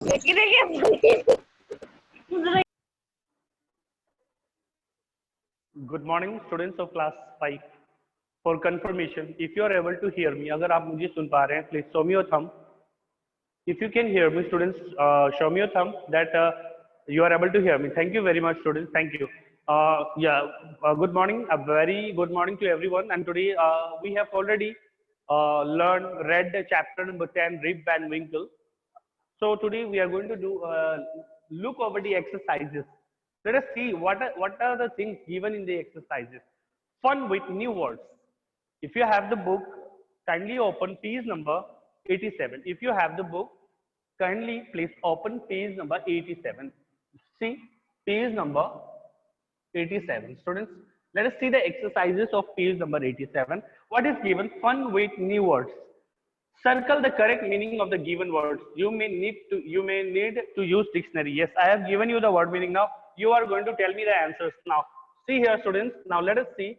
Good morning, students of class 5. For confirmation, if you are able to hear me, अगर आप मुझे सुन पा रहे हैं, please show me your thumb. If you can hear me, students, show me your thumb that you are able to hear me. Thank you very much, students. Thank you. Good morning. A very good morning to everyone. And today we have already read the chapter number 10, Rib Van Winkle. So today we are going to do look over the exercises. Let us see what are the things given in the exercises. Fun with new words. If you have the book, kindly open page number 87. If you have the book, kindly please open page number 87. See page number 87. Students, let us see the exercises of page number 87. What is given? Fun with new words. Circle the correct meaning of the given words. You may need to use dictionary. Yes, I have given you the word meaning. Now you are going to tell me the answers. Now see here, students. Now let us see.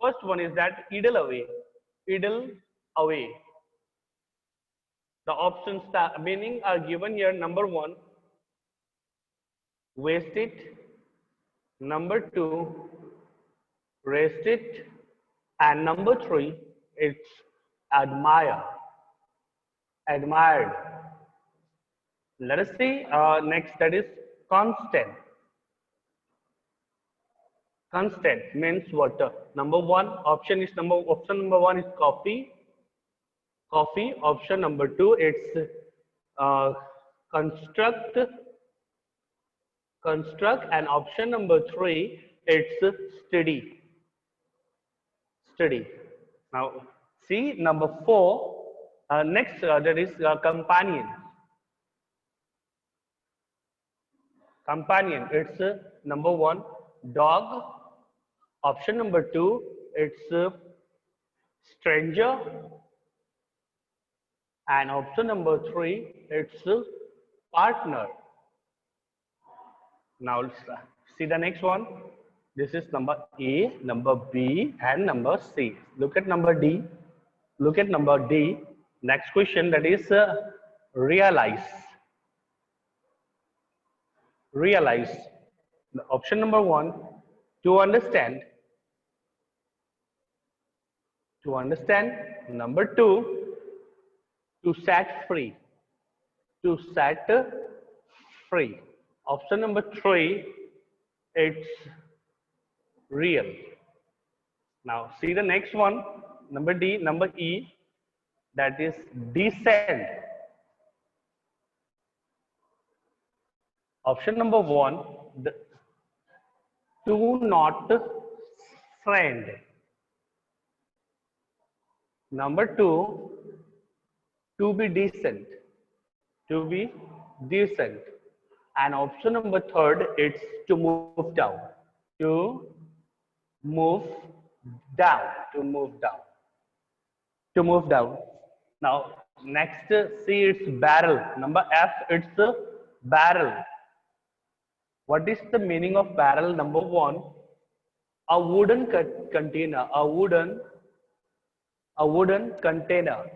First one is that idle away. Idle away. The options meaning are given here. Number one, waste it. Number two, rest it. And number three, it's admire. Admired. Let us see next, that is constant. Constant means water. Number one option number one is coffee. Coffee. Option number two, it's construct. Construct. And option number three, it's study. Study. Now see number four. Next, that is companion. Companion, it's number one, dog. Option number two, it's stranger. And option number three, it's partner. Now let's see the next one. This is number A, number B, and number C. Look at number D. Look at number D. Next question, that is realize. Realize. Option number one, to understand. To understand. Number two, to set free. To set free. Option number three, it's real. Now see the next one, number D, number E, that is descend. Option number one, to not friend. Number two, to be decent. To be decent. And option number third, it's to move down. To move down. To move down. To move down. Now next, see, it's barrel. Number F, it's a barrel. What is the meaning of barrel? Number one, a wooden container. A wooden container.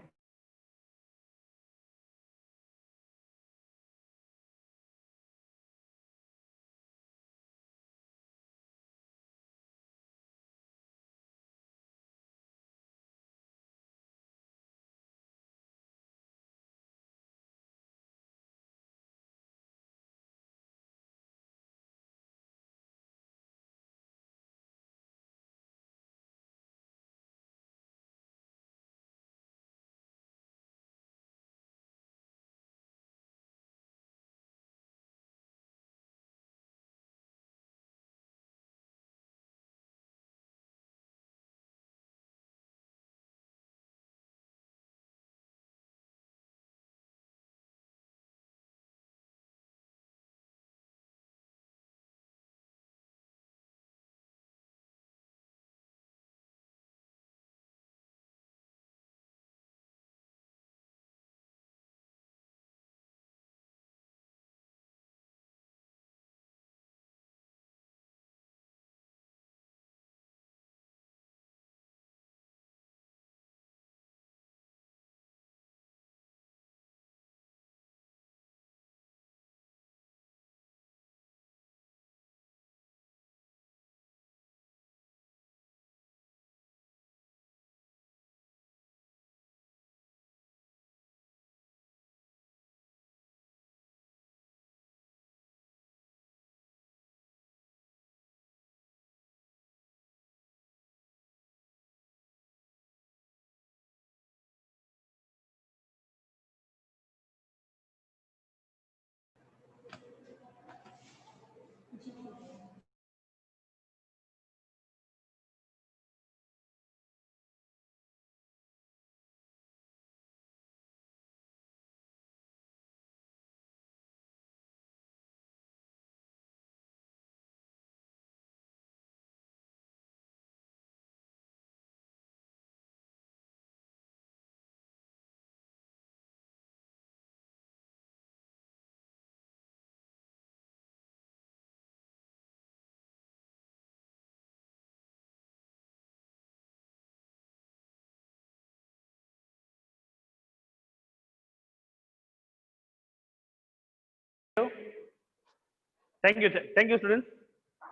Thank you. Thank you, students.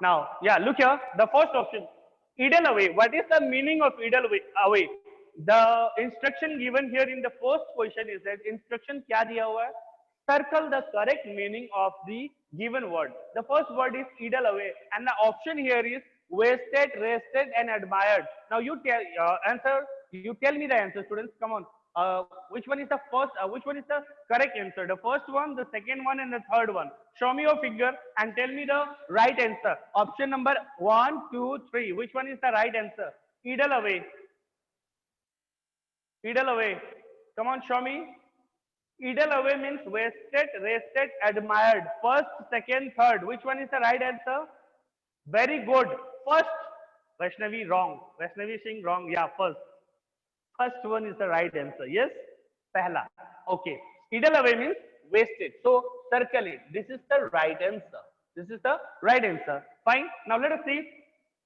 Now, yeah, look here. The first option, idle away. What is the meaning of idle away? The instruction given here in the first question is that instruction क्या दिया हुआ है? Circle the correct meaning of the given word. The first word is idle away, and the option here is wasted, rested, and admired. Now you tell answer. You tell me the answer, students. Come on. Which one is the first? Which one is the correct answer? The first one, the second one, and the third one. Show me your figure and tell me the right answer. Option number 1, 2, 3. Which one is the right answer? Idle away. Idle away. Come on, show me. Idle away means wasted, rested, admired. First, second, third. Which one is the right answer? Very good. First. Vaishnavi wrong. Vaishnavi Singh wrong. Yeah, first. First one is the right answer. Yes? Pehla. Okay. Idle away means wasted. So circle it. This is the right answer. This is the right answer. Fine. Now let us see.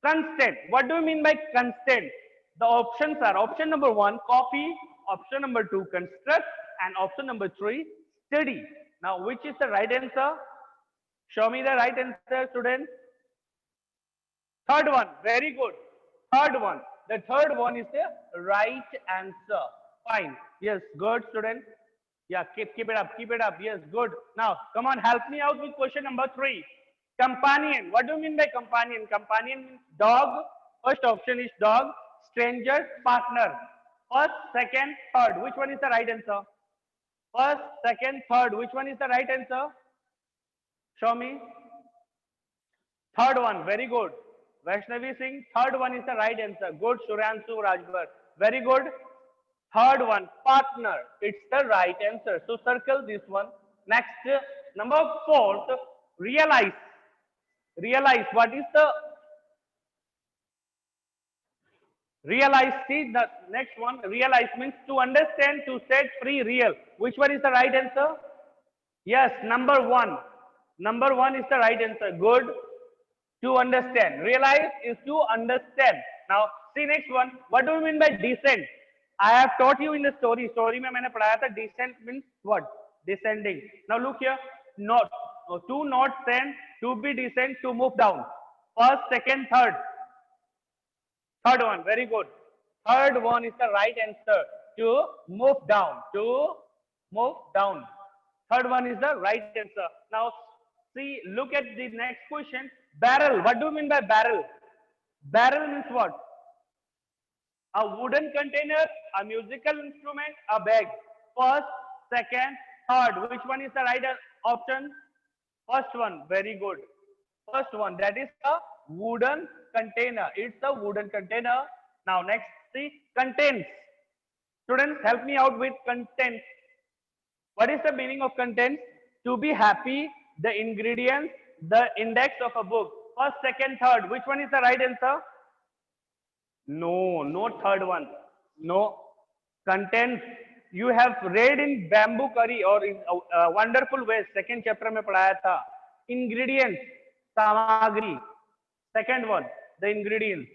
Constant. What do you mean by constant? The options are option number 1, copy. Option number 2, construct. And option number 3, study. Now which is the right answer? Show me the right answer, students. Third one. Very good. Third one. The third one is the right answer. Fine. Yes, good, student. Yeah, keep it up, keep it up. Yes, good. Now, come on, help me out with question number 3. Companion. What do you mean by companion? Companion means dog. First option is dog. Stranger, partner. First, second, third. Which one is the right answer? First, second, third. Which one is the right answer? Show me. Third one. Very good. Vaishnavi Singh, third one is the right answer. Good, Shuranshu Rajbar. Very good. Third one, partner. It's the right answer. So circle this one. Next, number 4, realize. Realize. What is the realize? See the next one. Realize means to understand, to set free, real. Which one is the right answer? Yes, number 1. Number 1 is the right answer. Good. To understand. Realize is to understand. Now, see next one. What do you mean by descent? I have taught you in the story. Story में मैंने पढ़ाया था descent means what? Descending. Now look here. Not to not send, to be descend, to move down. First, second, third. Third one. Very good. Third one is the right answer. To move down. To move down. Third one is the right answer. Now see, look at the next question. Barrel. What do you mean by barrel? Barrel means what? A wooden container, a musical instrument, a bag. First, second, third. Which one is the right option? First one. Very good. First one. That is a wooden container. It's a wooden container. Now next, see, contents. Students, help me out with contents. What is the meaning of contents? To be happy, the ingredients, the index of a book. First, second, third. Which one is the right answer? No, no third one. No. Contents. You have read in Bamboo Curry or in Wonderful Ways. Second chapter में पढ़ाया था. Ingredients. सामग्री. Second one. The ingredients.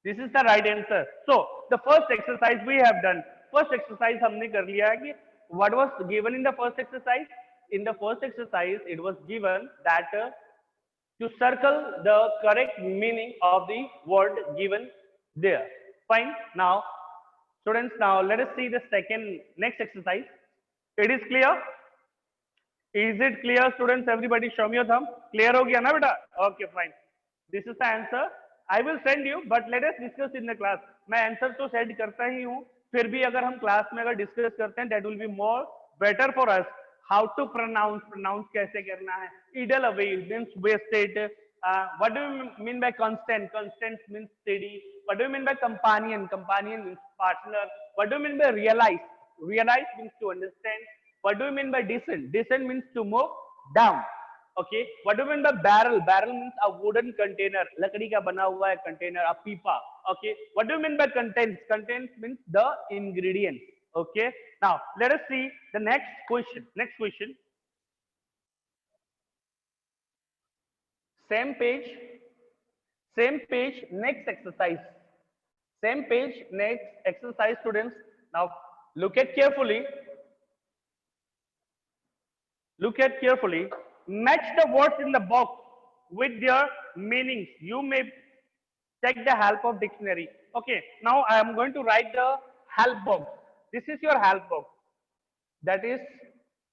This is the right answer. So the first exercise we have done. First exercise हमने कर लिया है कि what was given in the first exercise? In the first exercise, it was given that to circle the correct meaning of the word given there. Fine. Now, students, now let us see the next exercise. It is clear? Is it clear, students? Everybody show me your thumb. Clear हो गया ना बेटा? Okay, fine. This is the answer. I will send you, but let us discuss in the class. मैं answer तो send करता ही हूँ. फिर भी अगर हम क्लास में अगर डिस्कस करते हैं, that will be more better for us. How to pronounce कैसे करना है. Idle away means wasted. What do you mean by constant? Constant means steady. What do you mean by companion? Companion means partner. What do you mean by realize? Realize means to understand. What do you mean by descent? Descent means to move down. Okay. What do you mean by barrel? Barrel means a wooden container. लकड़ी का बना हुआ है container, a pipa. Okay. What do you mean by contents? Contents means the ingredients. Okay. Now let us see the next question. Next question. Same page. Same page. Next exercise. Same page. Next exercise, students. Now look at carefully. Look at carefully. Match the words in the box with their meanings. You may take the help of dictionary. Okay, now I am going to write the help box. This is your help box. That is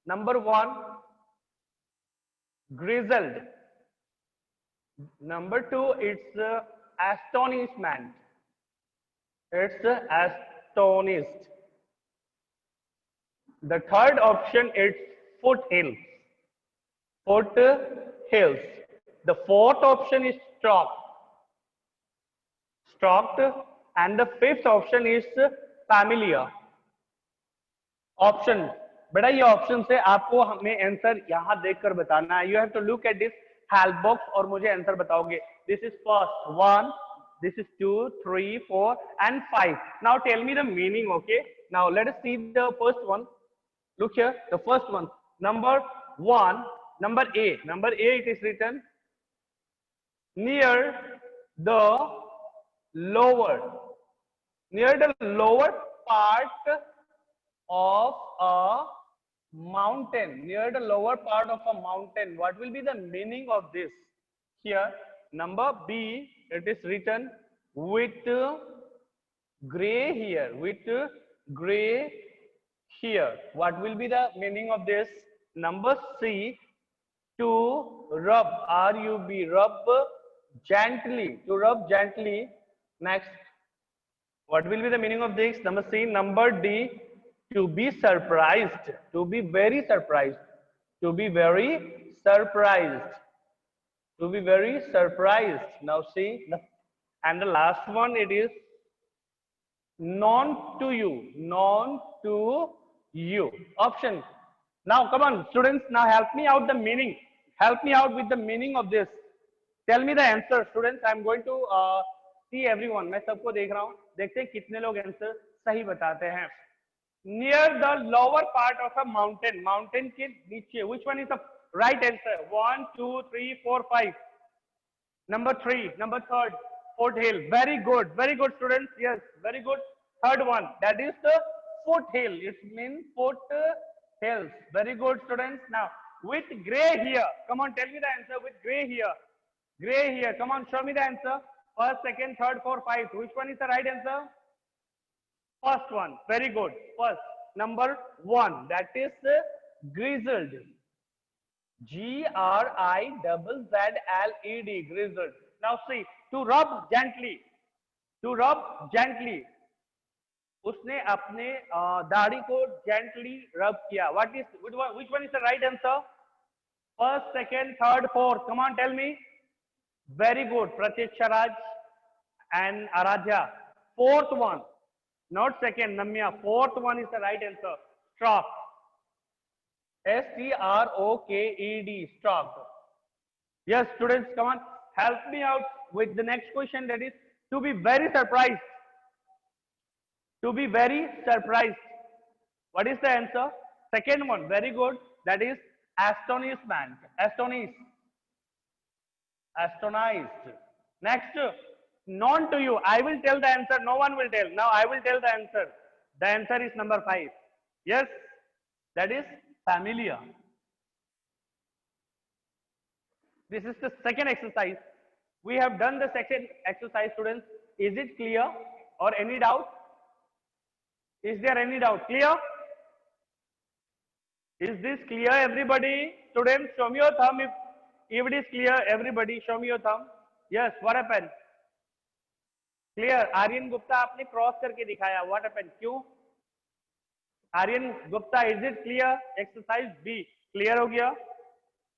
number 1, grizzled. Number 2, it's astonishment. It's astonished. The third option is foothills. Foothills. The fourth option is stalked. Stalked. And the fifth option is familiar. Option. बेटा ये option से आपको हमें answer यहां देखकर बताना है. You have to look at this help box और मुझे आंसर बताओगे. This is first 1, this is 2, 3, 4 and 5. Now tell me the meaning. Okay, now let us see the first one. Look here, the first one, number 1, number A. Number A, it is written near the lower part of a mountain. Near the lower part of a mountain. What will be the meaning of this? Here, number B, it is written with gray here. With gray here. What will be the meaning of this? Number C, to rub. R-U-B, rub gently. To rub gently. Next, what will be the meaning of this? Number C. Number D, to be surprised. To be very surprised. To be very surprised. To be very surprised. Now see, and the last one, it is known to you. Known to you. Option. Now come on students, now help me out the meaning. Help me out with the meaning of this. Tell me the answer students. I am going to see everyone. मैं सबको देख रहा हूँ. देखते हैं कितने लोग answer सही बताते हैं. Near the lower part of a mountain. Mountain के नीचे. Which one is the right answer? 1, 2, 3, 4, 5. Number 3. Number 3rd. Foothill. Very good. Very good students. Yes. Very good. Third one. That is the foothill. It means foothills. Very good students. Now with gray here. Come on, tell me the answer with gray here. Gray here. Come on, show me the answer. First, second, third, fourth, fifth. Which one is the right answer? First one. Very good. First. Number 1. That is grizzled. G-R-I-Z-Z-L-E-D. Grizzled. Now see. To rub gently. To rub gently. उसने अपने दाढ़ी को gently rub किया. Which one is the right answer? First, second, third, fourth. Come on, tell me. Very good. Pratiksha Raj and Aradhya. Fourth one. Not second, Namya. Fourth one is the right answer. Stroke. S-T-R-O-K-E-D. Stroke. Yes, students, come on. Help me out with the next question. That is to be very surprised. To be very surprised. What is the answer? Second one. Very good. That is astonishment. Astonished. Astonished. Next, known to you. I will tell the answer. No one will tell. Now I will tell the answer. The answer is number 5. Yes, that is familiar. This is the second exercise. We have done the second exercise, students. Is it clear or any doubt? Is there any doubt? Clear? Is this clear, everybody? Students, show me your thumb if it is clear. Everybody, show me your thumb. Yes, what happened? Clear. Aryan Gupta, आपने cross करके दिखाया. What happened? क्यों? Aryan Gupta, is it clear? Exercise B. Clear हो गया?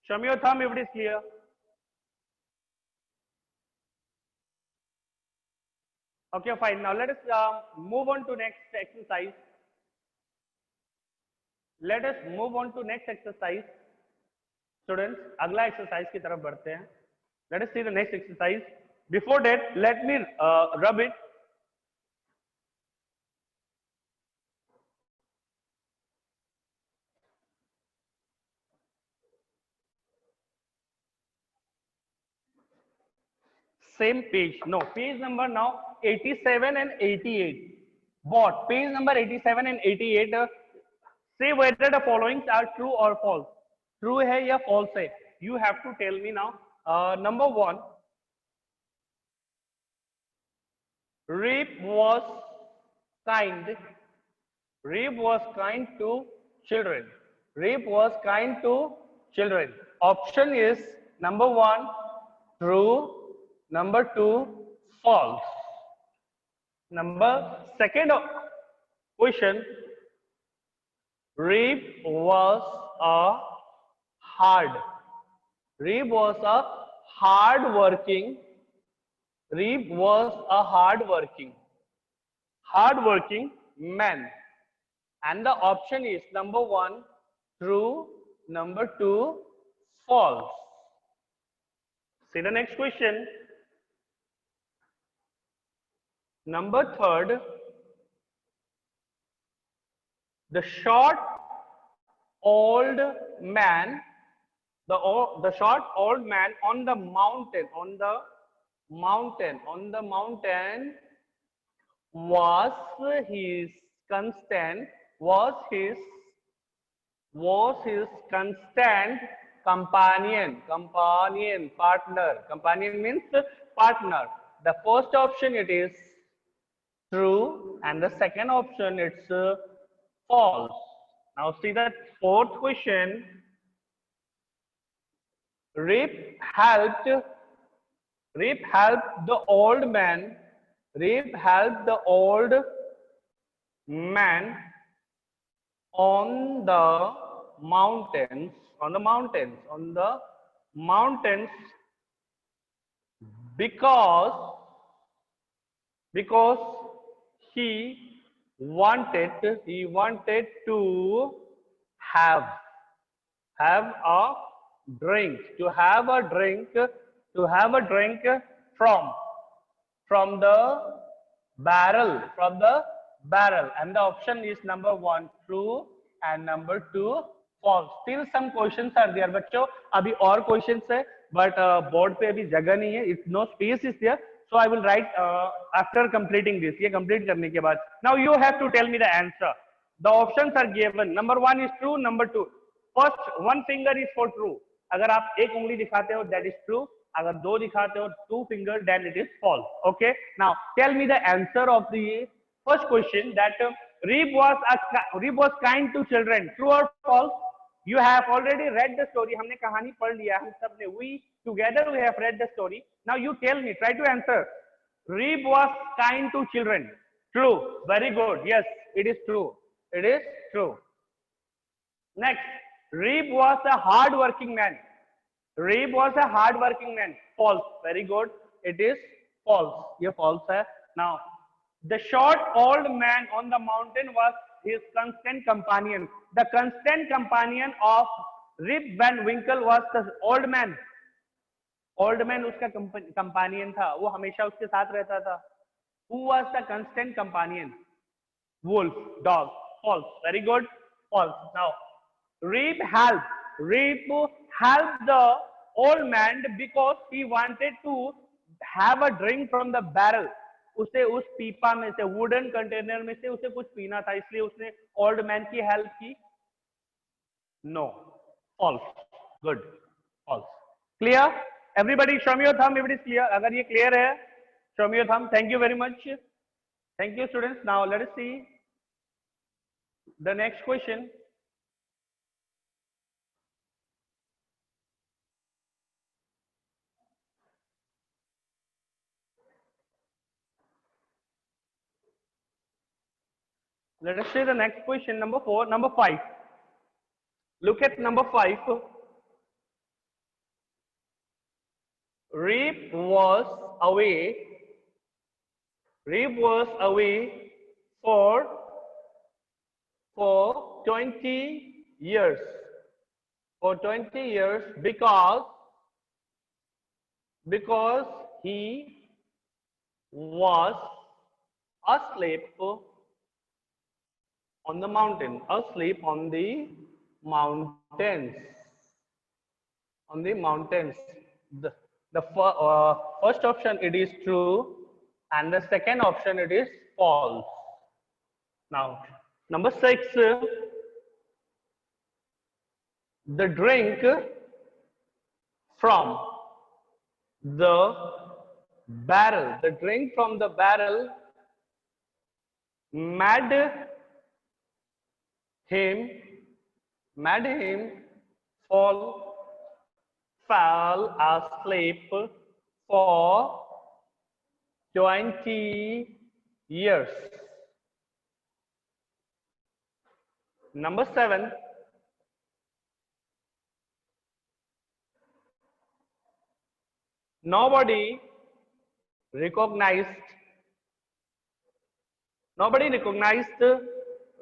Show me your thumb if it is clear. Okay, fine. Now let us move on to next exercise. Let us move on to next exercise. Students, अगला exercise की तरफ बढ़ते हैं. Let us see the next exercise. Before that, let me rub it. Same page. No, page number now 87 and 88. What? Page number 87 and 88. Say whether the following are true or false. True है या false है? You have to tell me now. Number 1, Rape was kind. Rape was kind to children. Rape was kind to children. Option is number 1, true. Number 2, false. Number second question, rape was a hard. Rape was a hard working man. And the option is number 1, true. Number 2, false. See the next question. Number 3, the short old man, the short old man on the mountain, was his constant companion, partner. Companion means partner. The first option it is true, and the second option it's false. Now see the fourth question. Rape helped the old man. Rape helped the old man on the mountains, because he wanted to have a drink, from the barrel, and the option is number 1, true, and number 2, false. Still some questions are there बच्चों, अभी और questions है, but board पे अभी जगह नहीं है, it's no space is there, so I will write after completing this. ये complete करने के बाद, now you have to tell me the answer. The options are given. Number 1 is true, number 2. First, one finger is for true. अगर आप एक उंगली दिखाते हो, that is true. अगर दो दिखाते हो, 2 finger, then it is false. Okay. Now tell me the answer of the first question, that Rape was kind to children. True or false? You have already read the story. हमने कहानी पढ़ लिया, हम सब ने. We together we have read the story. Now you tell me. Try to answer. Rape was kind to children. True. Very good. Yes, it is true. It is true. Next, Rape was a hard-working man. Rape was a hard-working man. False. Very good. It is false. ये false है. Now, the short old man on the mountain was his constant companion. The constant companion of Rip Van Winkle was the old man. Old man उसका companion था. वो हमेशा उसके साथ रहता था. Who was the constant companion? Wolf, dog. False. Very good. False. Now, Rape helped the old man because he wanted to have a drink from the barrel. उसे उस पीपा में से, वुडन कंटेनर में से उसे कुछ पीना था, इसलिए उसने ओल्ड मैन की हेल्प की. No. False. Good. False. Clear? Everybody show me your thumb if it is clear. अगर ये क्लियर है, show me your thumb. Thank you very much. Thank you students. Now let us see the next question. Let us see the next question, number 4, number 5. Look at number 5. Rape was away for 20 years. For 20 years because he was asleep on the mountain, The first option it is true, and the second option it is false. Now, number 6. the drink from the barrel. The drink from the barrel made him fall fall asleep for 20 years. Number 7, nobody recognized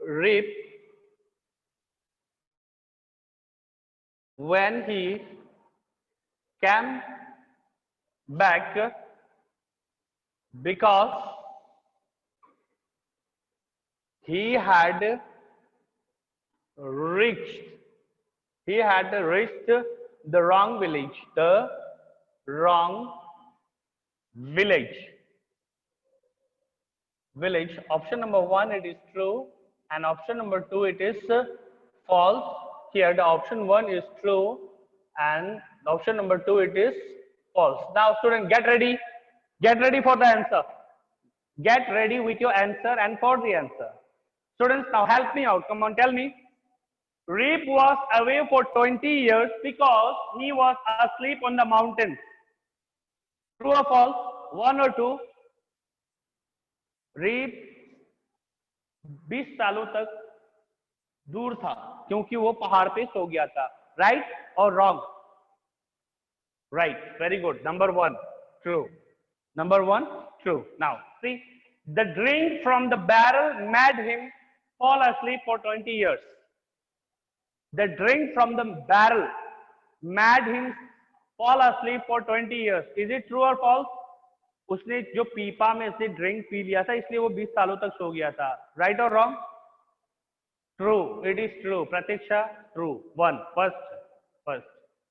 Rip when he came back because he had reached the wrong village. Option number 1, it is true, and option number 2, it is false. Here the option 1 is true and option number 2, it is false. Now student, get ready for the answer. Get ready with your answer and for the answer. Students, now help me out. Come on, tell me. Rip was away for 20 years because he was asleep on the mountains. True or false? 1 or 2? Rip 20 सालों तक दूर था क्योंकि वो पहाड़ पे सो गया था. Right or wrong? Right. Very good. Number 1, true. Number 1, true. Now, see, the drink from the barrel made him fall asleep for 20 years. The drink from the barrel made him fall asleep for 20 years. Is it true or false? उसने जो पीपा में से drink P लिया था इसलिए वो 20 सालों तक सो गया था. Right or wrong? True. It is true. Pratiksha, true. 1. First.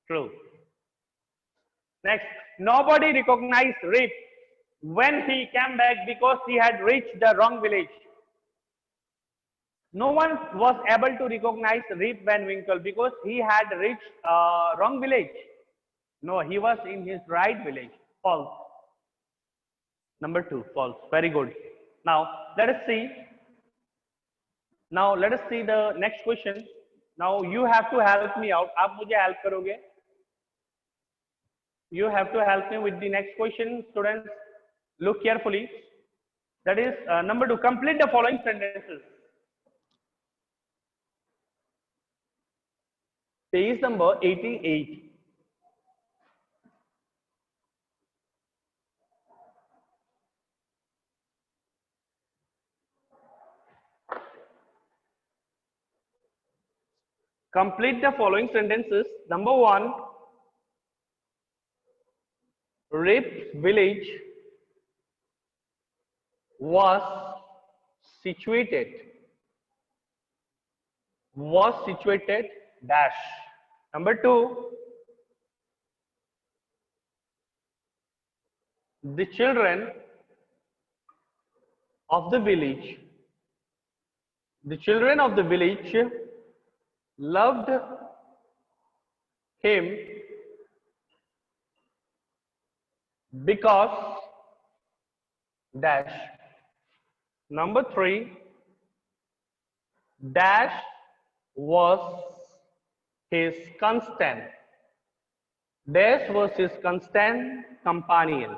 True. Next, nobody recognized Rip when he came back because he had reached the wrong village. No one was able to recognize Rip Van Winkle because he had reached wrong village. No, he was in his right village. False. Number 2, false. Very good. Now let us see the next question. Now you have to help me out. आप मुझे help करोगे? You have to help me with the next question, students. Look carefully. That is number 2. Complete the following sentences. Page number 88. Complete the following sentences. Number 1. Rip's village was situated dash. Number 2. The children of the village loved him because dash. Number 3. Dash was his constant companion.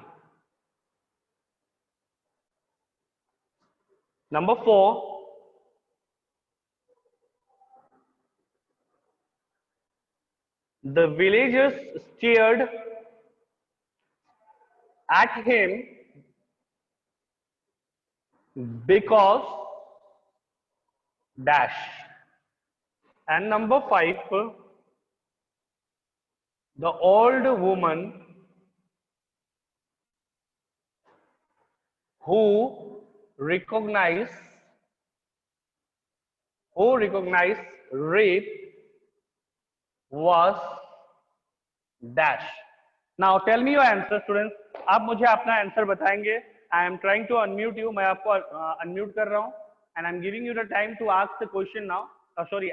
Number 4. The villagers stared at him because dash. And number 5. The old woman who recognized Rip was dash. Now tell me your answer, students. आप मुझे अपना answer बताएंगे. I am trying to unmute you. मैं आपको unmute कर रहा हूँ. And I am giving you the time to ask the question now. Sorry.